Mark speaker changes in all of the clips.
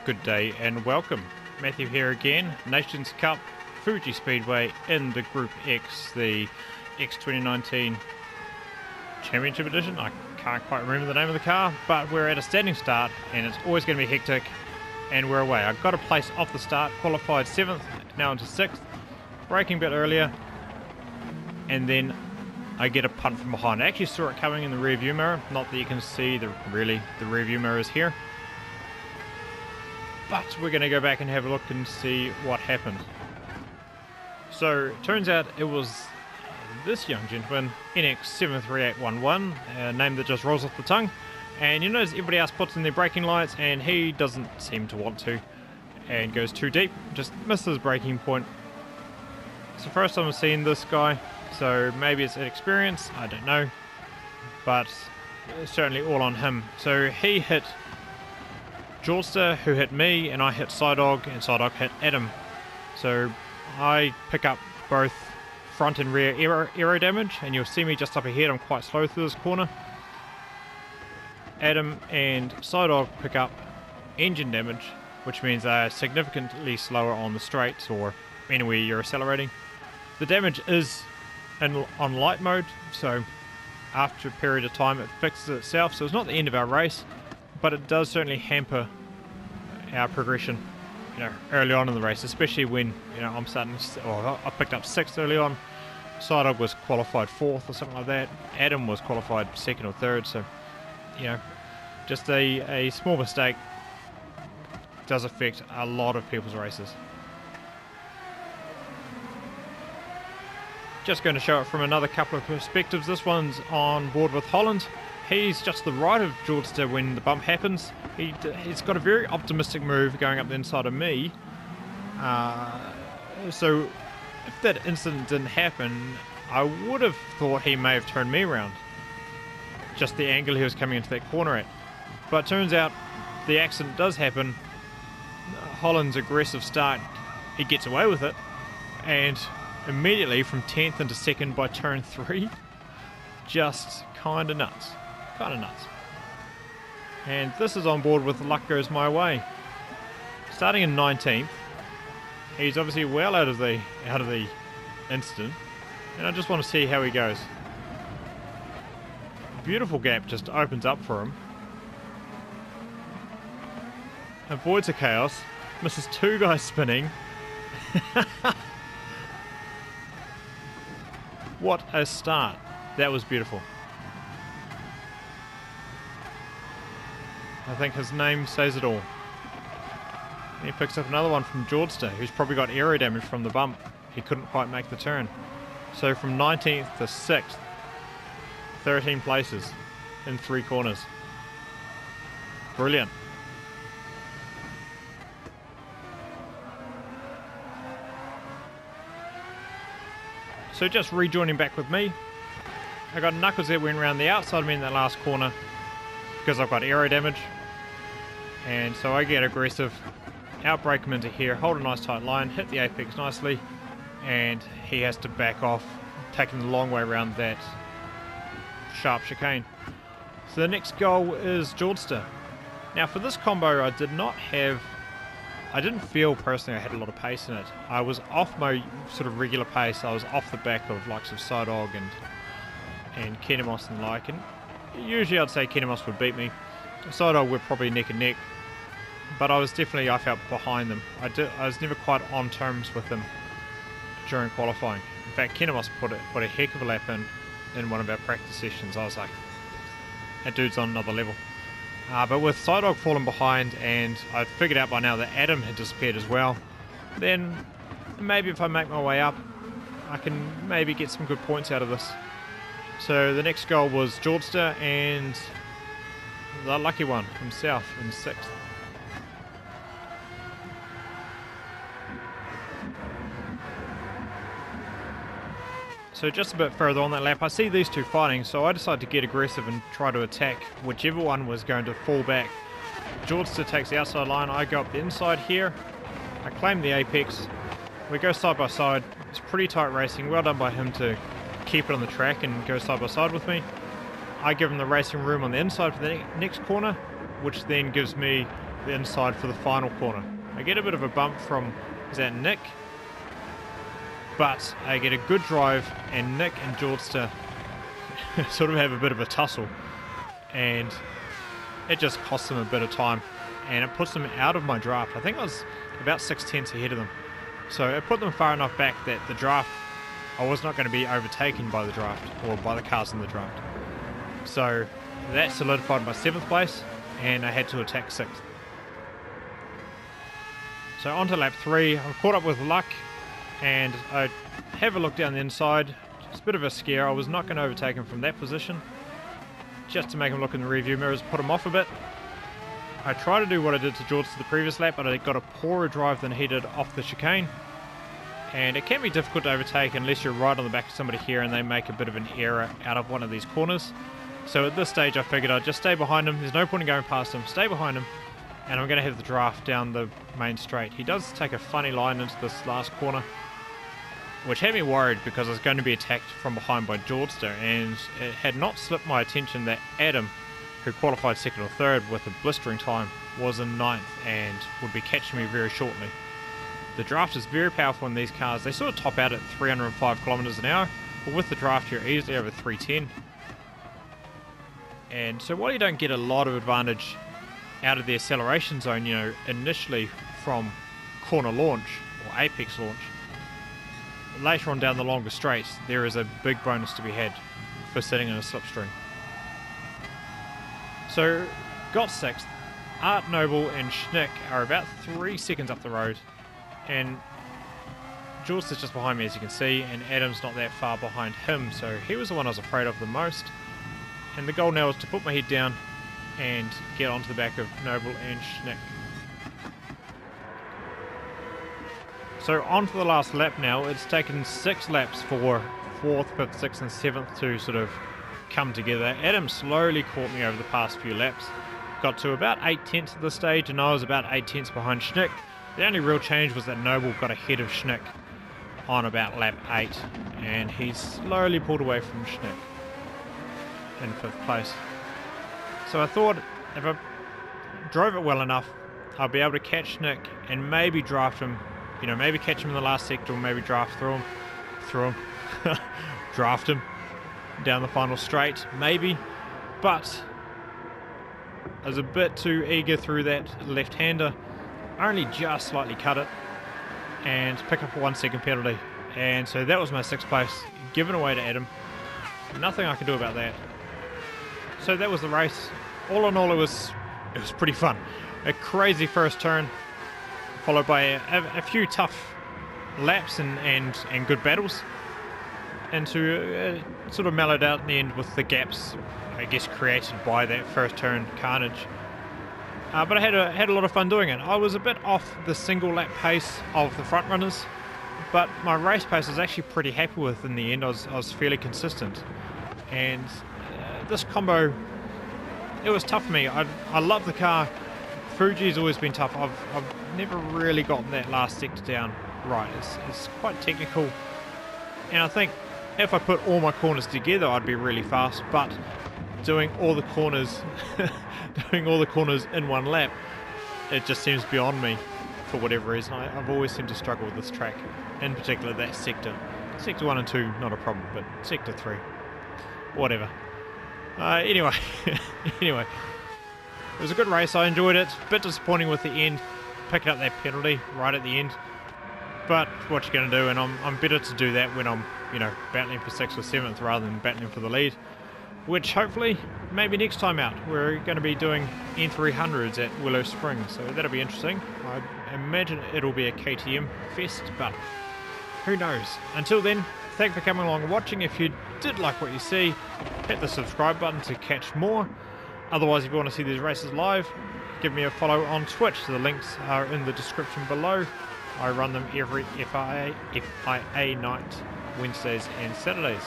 Speaker 1: Good day and welcome. Matthew here again, Nations Cup, Fuji Speedway in the Group X, the X 2019 Championship Edition. I can't quite remember the name of the car, but we're at a standing start and it's always going to be hectic and we're away. I got a place off the start, qualified 7th, now into 6th, braking a bit earlier, and then I get a punt from behind. I actually saw it coming in the rear view mirror, not that you can see the rear view mirror is here. But we're going to go back and have a look and see what happened. So, it turns out it was this young gentleman, NX73811, a name that just rolls off the tongue. And you notice everybody else puts in their braking lights and he doesn't seem to want to. And goes too deep, just misses braking point. It's the first time I've seen this guy, so maybe it's inexperience, I don't know. But it's certainly all on him. So he hit Jordster, who hit me, and I hit Psydog, and Psydog hit Adam. So I pick up both front and rear aero damage, and you'll see me just up ahead. I'm quite slow through this corner. Adam and Psydog pick up engine damage, which means they're significantly slower on the straights or anywhere you're accelerating. The damage is on light mode, so after a period of time it fixes itself, so it's not the end of our race. But it does certainly hamper our progression, early on in the race, especially when, I'm starting to, I picked up 6th early on. Psydog was qualified 4th or something like that. Adam was qualified 2nd or 3rd, so, just a small mistake does affect a lot of people's races. Just going to show it from another couple of perspectives. This one's on board with Holland. He's just to the right of Jordster when the bump happens. He's got a very optimistic move going up the inside of me. So if that incident didn't happen, I would have thought he may have turned me around. Just the angle he was coming into that corner at. But it turns out the accident does happen. Holland's aggressive start, he gets away with it. And immediately from 10th into 2nd by turn 3, just kind of nuts. And this is on board with Luck Goes My Way. Starting in 19th, he's obviously well out of the incident, and I just want to see how he goes. Beautiful gap just opens up for him. Avoids a chaos, misses 2 guys spinning. What a start. That was beautiful. I think his name says it all. And he picks up another one from Jordster, who's probably got aero damage from the bump. He couldn't quite make the turn. So from 19th to 6th, 13 places in 3 corners. Brilliant. So just rejoining back with me. I got Knuckles that went around the outside of me in that last corner because I've got aero damage. And so I get aggressive, outbrake him into here, hold a nice tight line, hit the apex nicely, and he has to back off, taking the long way around that sharp chicane. So the next goal is Jordster. Now for this combo I didn't feel personally I had a lot of pace in it. I was off my sort of regular pace. I was off the back of likes of Psydog and Kenemos and the like, and usually I'd say Kenemos would beat me. Psydog were probably neck and neck, but I felt behind them. I was never quite on terms with them during qualifying. In fact, Kenemos put a heck of a lap in one of our practice sessions. I was like, that dude's on another level. But with Psydog falling behind, and I'd figured out by now that Adam had disappeared as well, then maybe if I make my way up, I can maybe get some good points out of this. So the next goal was Jordster and the lucky one himself in 6th. So just a bit further on that lap, I see these two fighting, so I decided to get aggressive and try to attack whichever one was going to fall back. Jordster takes the outside line, I go up the inside here, I claim the apex, we go side by side. It's pretty tight racing, well done by him to keep it on the track and go side by side with me. I give him the racing room on the inside for the next corner, which then gives me the inside for the final corner. I get a bit of a bump from, is that Nick? But I get a good drive, and Nick and Jordster sort of have a bit of a tussle, and it just costs them a bit of time, and it puts them out of my draft. I think I was about 6/10 ahead of them, so it put them far enough back that the draft, I was not going to be overtaken by the draft, or by the cars in the draft. So that solidified my 7th place, and I had to attack 6th. So on to lap 3, I'm caught up with luck, and I have a look down the inside. It's a bit of a scare. I was not going to overtake him from that position, just to make him look in the rearview mirrors, put him off a bit. I tried to do what I did to George the previous lap, but I got a poorer drive than he did off the chicane, and it can be difficult to overtake unless you're right on the back of somebody here and they make a bit of an error out of one of these corners. So at this stage I figured I'd just stay behind him. There's no point in going past him. Stay behind him, and I'm going to have the draft down the main straight. He does take a funny line into this last corner, which had me worried because I was going to be attacked from behind by Jordster, and it had not slipped my attention that Adam, who qualified 2nd or 3rd with a blistering time, was in 9th and would be catching me very shortly. The draft is very powerful in these cars. They sort of top out at 305 kilometers an hour, but with the draft you're easily over 310. And so while you don't get a lot of advantage out of the acceleration zone, you know, initially from corner launch or apex launch, later on down the longer straights there is a big bonus to be had for sitting in a slipstream. So got 6th. Art Noble and Schnick are about 3 seconds up the road, and Jules is just behind me, as you can see, and Adam's not that far behind him, so he was the one I was afraid of the most. And the goal now is to put my head down and get onto the back of Noble and Schnick. So on to the last lap now. It's taken 6 laps for 4th, 5th, 6th and 7th to sort of come together. Adam slowly caught me over the past few laps. Got to about 8/10 at this stage, and I was about 8/10 behind Schnick. The only real change was that Noble got ahead of Schnick on about lap 8, and he slowly pulled away from Schnick in 5th place. So I thought if I drove it well enough, I'll be able to catch Schnick and maybe draft him. You know, maybe catch him in the last sector, or maybe draft through him, draft him down the final straight, maybe. But I was a bit too eager through that left-hander. Only just slightly cut it and pick up a 1 second penalty. And so that was my 6th place, given away to Adam. Nothing I can do about that. So that was the race. All in all, it was pretty fun. A crazy first turn, followed by a few tough laps and good battles, and to sort of mellowed out in the end with the gaps, I guess, created by that first turn carnage. But I had a lot of fun doing it. I was a bit off the single lap pace of the front runners, but my race pace I was actually pretty happy with in the end. I was fairly consistent, and this combo, it was tough for me. I love the car. Fuji's always been tough. I've never really gotten that last sector down right. It's quite technical, and I think if I put all my corners together I'd be really fast, but doing all the corners in one lap, it just seems beyond me for whatever reason. I've always seemed to struggle with this track, in particular that sector 1 and 2 not a problem, but sector 3 whatever. Anyway it was a good race. I enjoyed it. A bit disappointing with the end, picking up that penalty right at the end, but what you're going to do, and I'm better to do that when I'm, you know, battling for 6th or 7th rather than battling for the lead, which hopefully maybe next time out we're going to be doing N300s at Willow Springs, so that'll be interesting. I imagine it'll be a KTM fest, but who knows. Until then, thanks for coming along and watching. If you did like what you see, hit the subscribe button to catch more. Otherwise, if you want to see these races live, give me a follow on Twitch. The links are in the description below. I run them every FIA night, Wednesdays and Saturdays.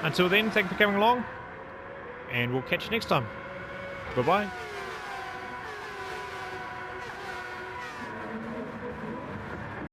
Speaker 1: Until then, thank you for coming along, and we'll catch you next time. Bye bye.